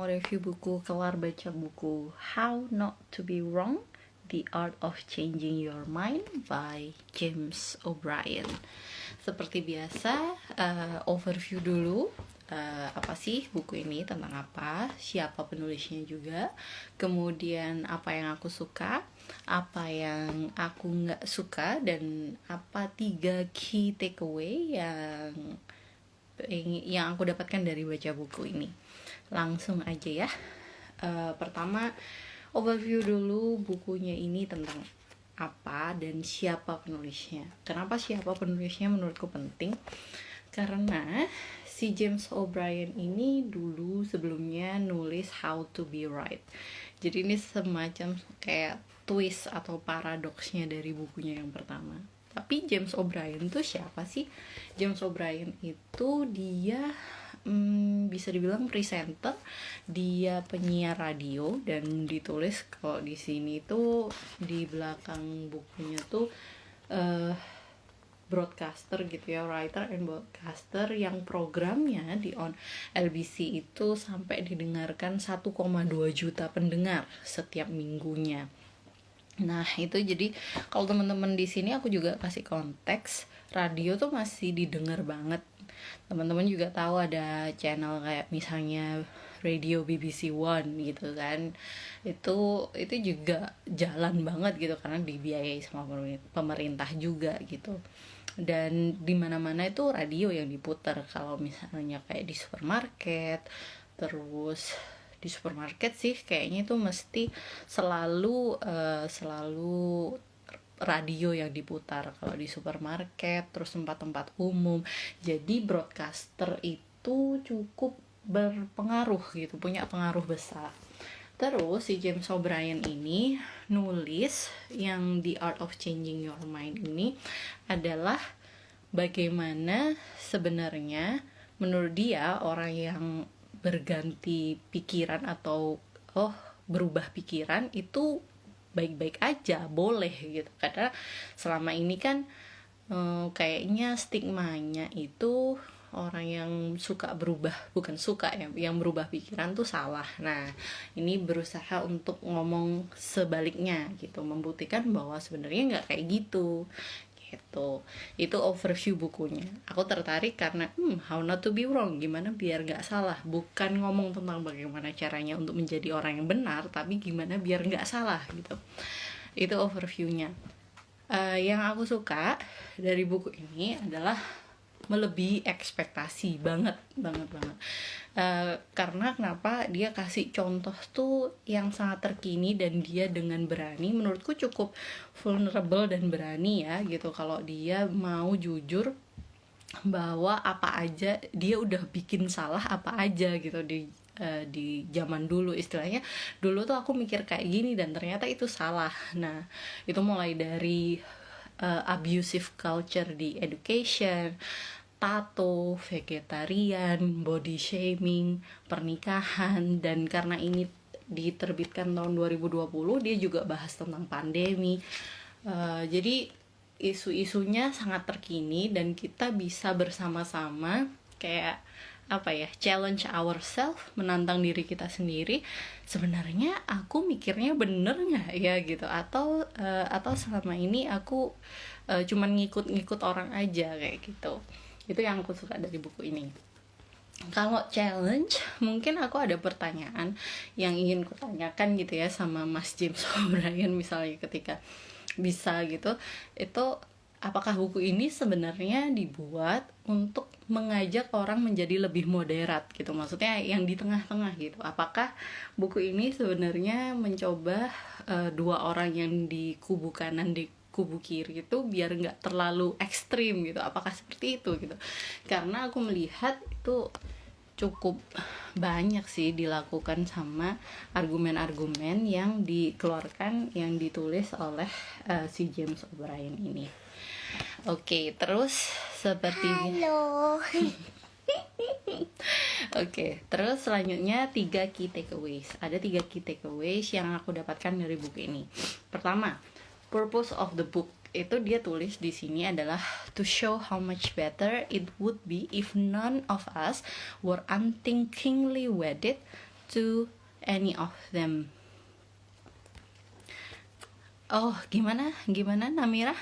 review buku kelar baca buku How Not to Be Wrong, The Art of Changing Your Mind by James O'Brien. Seperti biasa, overview dulu. Apa sih buku ini, tentang apa, siapa penulisnya juga, kemudian apa yang aku suka, apa yang aku nggak suka, dan apa 3 key takeaway yang aku dapatkan dari baca buku ini. Langsung aja ya. Pertama, overview dulu bukunya ini tentang apa dan siapa penulisnya. Kenapa siapa penulisnya menurutku penting? Karena si James O'Brien ini dulu sebelumnya nulis How to Be Right. Jadi ini semacam kayak twist atau paradoksnya dari bukunya yang pertama. Tapi James O'Brien itu siapa sih? James O'Brien itu dia bisa dibilang presenter, dia penyiar radio, dan ditulis kalau di sini tuh di belakang bukunya tuh broadcaster gitu ya, writer and broadcaster yang programnya di on LBC itu sampai didengarkan 1,2 juta pendengar setiap minggunya. Nah itu jadi kalau teman-teman di sini aku juga kasih konteks, radio tuh masih didengar banget. Teman-teman juga tahu ada channel kayak misalnya radio BBC One gitu kan, itu juga jalan banget gitu karena dibiayai sama pemerintah juga gitu. Dan di mana-mana itu radio yang diputar, kalau misalnya kayak di supermarket. Terus di supermarket sih kayaknya itu mesti selalu radio yang diputar kalau di supermarket, terus tempat-tempat umum. Jadi broadcaster itu cukup berpengaruh gitu, punya pengaruh besar. Terus si James O'Brien ini nulis yang The Art of Changing Your Mind ini adalah bagaimana sebenarnya menurut dia orang yang berganti pikiran atau berubah pikiran itu baik-baik aja, boleh gitu. Karena selama ini kan kayaknya stigmanya itu orang yang suka berubah, bukan suka ya, yang berubah pikiran tuh salah. Nah ini berusaha untuk ngomong sebaliknya gitu, membuktikan bahwa sebenarnya nggak kayak gitu. Itu overview bukunya. Aku tertarik karena how not to be wrong, gimana biar gak salah. Bukan ngomong tentang bagaimana caranya untuk menjadi orang yang benar, tapi gimana biar gak salah gitu. Itu overviewnya. Yang aku suka dari buku ini adalah melebihi ekspektasi banget. Karena kenapa dia kasih contoh tuh yang sangat terkini, dan dia dengan berani, menurutku cukup vulnerable dan berani ya gitu, kalau dia mau jujur bahwa apa aja dia udah bikin salah apa aja gitu di zaman dulu. Istilahnya dulu tuh aku mikir kayak gini dan ternyata itu salah. Nah itu mulai dari abusive culture di education, tato, vegetarian, body shaming, pernikahan. Dan karena ini diterbitkan tahun 2020, dia juga bahas tentang pandemi. Jadi isu-isunya sangat terkini, dan kita bisa bersama-sama kayak challenge ourselves, menantang diri kita sendiri. Sebenarnya aku mikirnya bener nggak ya gitu, atau selama ini aku cuman ngikut orang aja kayak gitu. Itu yang aku suka dari buku ini. Kalau challenge, mungkin aku ada pertanyaan yang ingin kutanyakan gitu ya sama Mas James O'Brien, misalnya ketika bisa gitu, itu apakah buku ini sebenarnya dibuat untuk mengajak orang menjadi lebih moderat gitu, maksudnya yang di tengah-tengah gitu. Apakah buku ini sebenarnya mencoba dua orang yang di kubu kanan, di kubu kiri itu biar nggak terlalu ekstrim gitu, apakah seperti itu gitu. Karena aku melihat itu cukup banyak sih dilakukan sama argumen-argumen yang dikeluarkan, yang ditulis oleh si James O'Brien ini. Oke, terus Oke, terus selanjutnya 3 key takeaways. Ada 3 key takeaways yang aku dapatkan dari buku ini. Pertama, purpose of the book. Itu dia tulis di sini adalah to show how much better it would be if none of us were unthinkingly wedded to any of them. Oh, gimana Namira?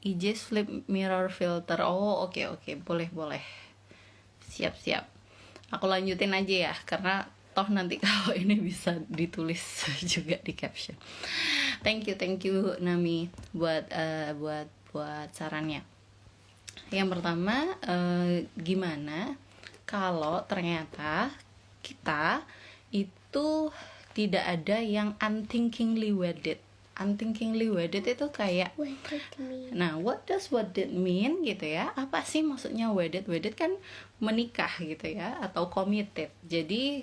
IG flip mirror filter. Oh, oke, boleh. Siap. Aku lanjutin aja ya, karena toh nanti kalau ini bisa ditulis juga di caption. Thank you Nami buat sarannya. Yang pertama, gimana kalau ternyata kita itu tidak ada yang unthinkingly wedded. Unthinkingly wedded itu kayak, nah what does wedded mean gitu ya, apa sih maksudnya wedded kan menikah gitu ya, atau committed. Jadi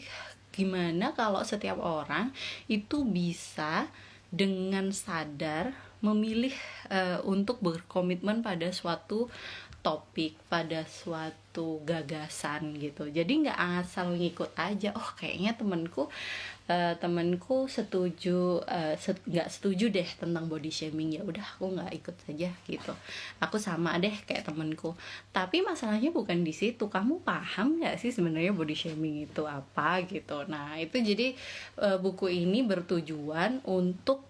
gimana kalau setiap orang itu bisa dengan sadar memilih untuk berkomitmen pada suatu topik, pada suatu gagasan gitu. Jadi nggak asal ngikut aja, oh kayaknya temenku setuju, nggak setuju deh tentang body shaming, ya udah aku nggak ikut saja gitu, aku sama deh kayak temenku. Tapi masalahnya bukan di situ, kamu paham nggak sih sebenarnya body shaming itu apa gitu. Nah itu jadi buku ini bertujuan untuk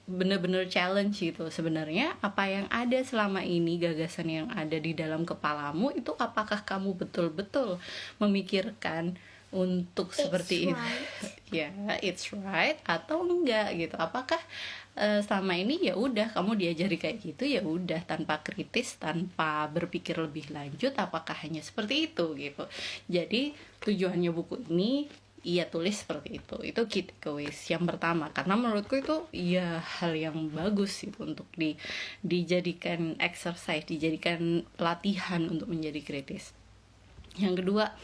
bener-bener challenge gitu, sebenarnya apa yang ada selama ini, gagasan yang ada di dalam kepalamu itu apakah kamu betul-betul memikirkan untuk seperti itu, ya it's right atau enggak gitu. Apakah selama ini ya udah kamu diajari kayak gitu, ya udah tanpa kritis, tanpa berpikir lebih lanjut, apakah hanya seperti itu gitu. Jadi tujuannya buku ini ia tulis seperti itu key takeaways yang pertama, karena menurutku itu ya hal yang bagus itu untuk dijadikan exercise, dijadikan latihan untuk menjadi kritis. Yang kedua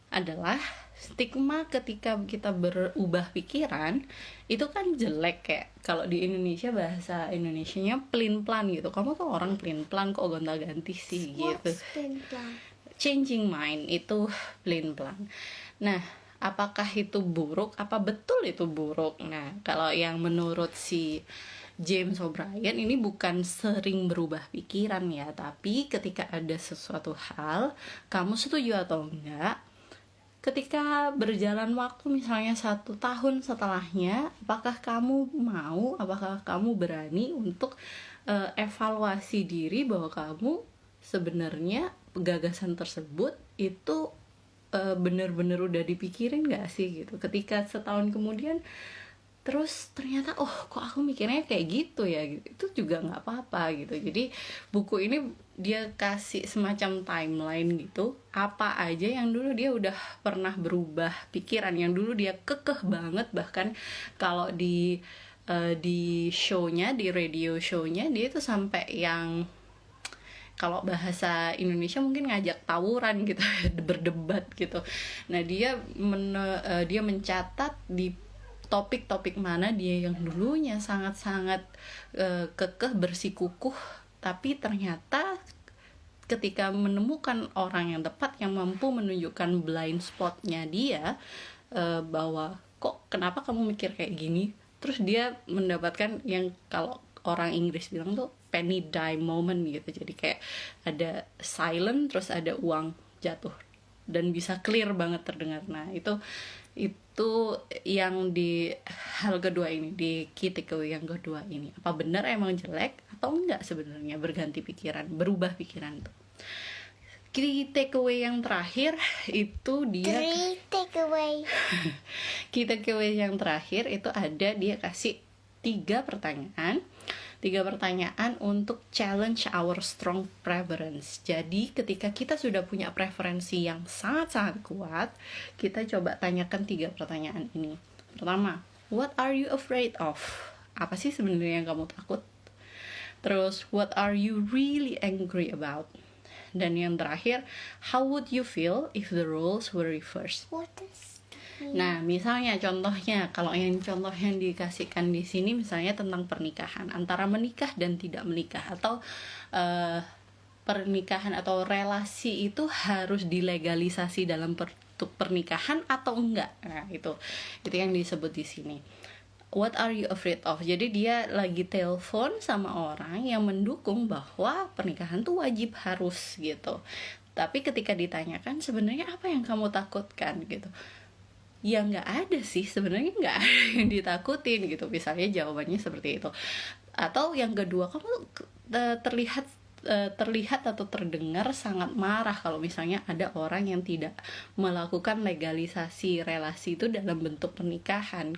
adalah stigma ketika kita berubah pikiran itu kan jelek, kayak kalau di Indonesia bahasa Indonesianya pelin-pelan gitu, kamu tuh orang pelin-pelan kok gonta-ganti sih gitu. Changing mind itu pelin-pelan. Nah apakah itu buruk? Apa betul itu buruk? Nah, kalau yang menurut si James O'Brien ini bukan sering berubah pikiran ya, tapi ketika ada sesuatu hal, kamu setuju atau enggak, ketika berjalan waktu misalnya 1 tahun setelahnya, apakah kamu mau, apakah kamu berani untuk evaluasi diri bahwa kamu sebenarnya gagasan tersebut itu bener-bener udah dipikirin gak sih gitu. Ketika setahun kemudian terus ternyata oh kok aku mikirnya kayak gitu ya gitu, itu juga nggak apa-apa gitu. Jadi buku ini dia kasih semacam timeline gitu, apa aja yang dulu dia udah pernah berubah pikiran, yang dulu dia kekeh banget, bahkan kalau di show-nya, di radio show-nya dia itu sampai yang kalau bahasa Indonesia mungkin ngajak tawuran gitu, berdebat gitu. Nah dia mencatat di topik-topik mana dia yang dulunya sangat-sangat kekeh, bersikukuh, tapi ternyata ketika menemukan orang yang tepat yang mampu menunjukkan blind spotnya dia, bahwa kok kenapa kamu mikir kayak gini, terus dia mendapatkan yang kalau orang Inggris bilang tuh penny dime moment gitu. Jadi kayak ada silent terus ada uang jatuh dan bisa clear banget terdengar. Nah itu yang di hal kedua ini, di key takeaway yang kedua ini, apa benar emang jelek atau enggak sebenarnya berganti pikiran, berubah pikiran tuh. Key takeaway yang terakhir itu dia key takeaway yang terakhir itu ada, dia kasih 3 pertanyaan untuk challenge our strong preference. Jadi ketika kita sudah punya preferensi yang sangat-sangat kuat, kita coba tanyakan 3 pertanyaan ini. Pertama, what are you afraid of? Apa sih sebenarnya yang kamu takut? Terus, what are you really angry about? Dan yang terakhir, how would you feel if the roles were reversed? Nah, misalnya contohnya, kalau yang contoh yang dikasihkan di sini misalnya tentang pernikahan, antara menikah dan tidak menikah, atau pernikahan atau relasi itu harus dilegalisasi dalam pernikahan atau enggak. Nah, itu yang disebut di sini. What are you afraid of? Jadi dia lagi telepon sama orang yang mendukung bahwa pernikahan tuh wajib, harus gitu. Tapi ketika ditanyakan sebenarnya apa yang kamu takutkan gitu, ya nggak ada sih sebenarnya, nggak ada yang ditakutin gitu, misalnya jawabannya seperti itu. Atau yang kedua, kamu terlihat terlihat atau terdengar sangat marah kalau misalnya ada orang yang tidak melakukan legalisasi relasi itu dalam bentuk pernikahan.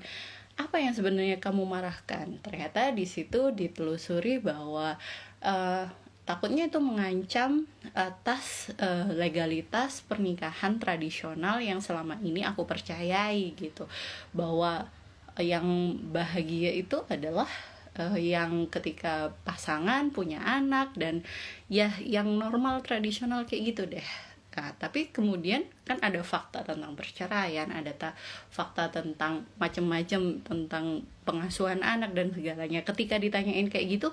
Apa yang sebenarnya kamu marahkan? Ternyata di situ ditelusuri bahwa takutnya itu mengancam atas legalitas pernikahan tradisional yang selama ini aku percayai gitu, bahwa yang bahagia itu adalah yang ketika pasangan punya anak dan ya yang normal tradisional kayak gitu deh. Nah, tapi kemudian kan ada fakta tentang perceraian, ada fakta tentang macam-macam tentang pengasuhan anak dan segalanya. Ketika ditanyain kayak gitu,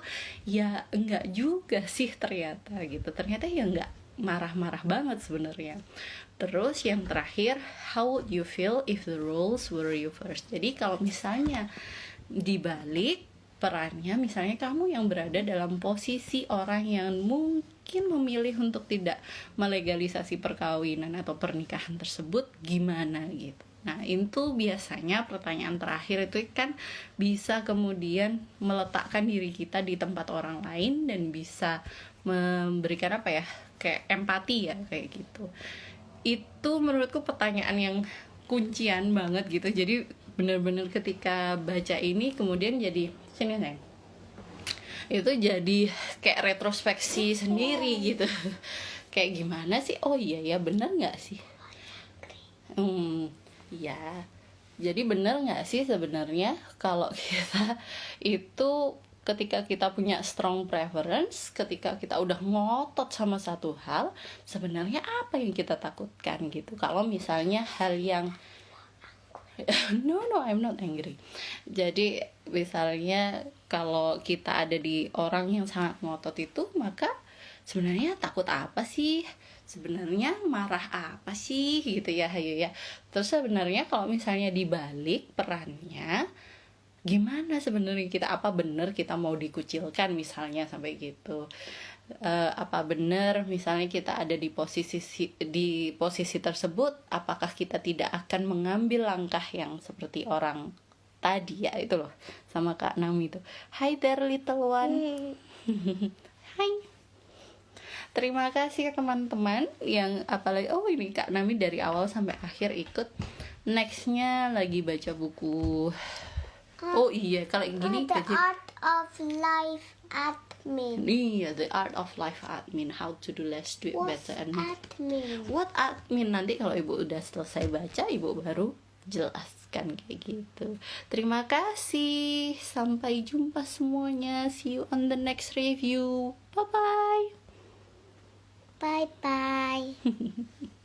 ya enggak juga sih ternyata gitu. Ternyata ya enggak marah-marah banget sebenarnya. Terus yang terakhir, how would you feel if the roles were reversed? Jadi kalau misalnya dibalik perannya, misalnya kamu yang berada dalam posisi orang yang mungkin memilih untuk tidak melegalisasi perkawinan atau pernikahan tersebut, gimana gitu. Nah, itu biasanya pertanyaan terakhir itu kan bisa kemudian meletakkan diri kita di tempat orang lain dan bisa memberikan apa ya, kayak empati ya, kayak gitu. Itu menurutku pertanyaan yang kuncian banget gitu. Jadi benar-benar ketika baca ini kemudian jadi sini sayang, itu jadi kayak retrospeksi sendiri gitu. Kayak gimana sih, oh iya ya benar nggak sih, ya jadi benar nggak sih sebenarnya kalau kita itu ketika kita punya strong preference, ketika kita udah ngotot sama satu hal, sebenarnya apa yang kita takutkan gitu. Kalau misalnya hal yang no, I'm not angry. Jadi misalnya kalau kita ada di orang yang sangat ngotot itu, maka sebenarnya takut apa sih? Sebenarnya marah apa sih gitu ya, Hayu ya. Terus sebenarnya kalau misalnya dibalik perannya, gimana sebenarnya kita, apa benar kita mau dikucilkan misalnya sampai gitu. Apa benar misalnya kita ada di posisi tersebut, apakah kita tidak akan mengambil langkah yang seperti orang tadi ya itu loh, sama Kak Nami itu. Hi there little one. Hai. Terima kasih teman-teman yang apalagi, oh ini Kak Nami dari awal sampai akhir ikut. Nextnya lagi baca buku. Oh iya, kalau gini The Art of Life Admin. Iya, The Art of Life Admin, How to do less, do it better and admin? What admin? Nanti kalau ibu udah selesai baca, ibu baru jelaskan kayak gitu. Terima kasih, sampai jumpa semuanya. See you on the next review. Bye bye. Bye bye.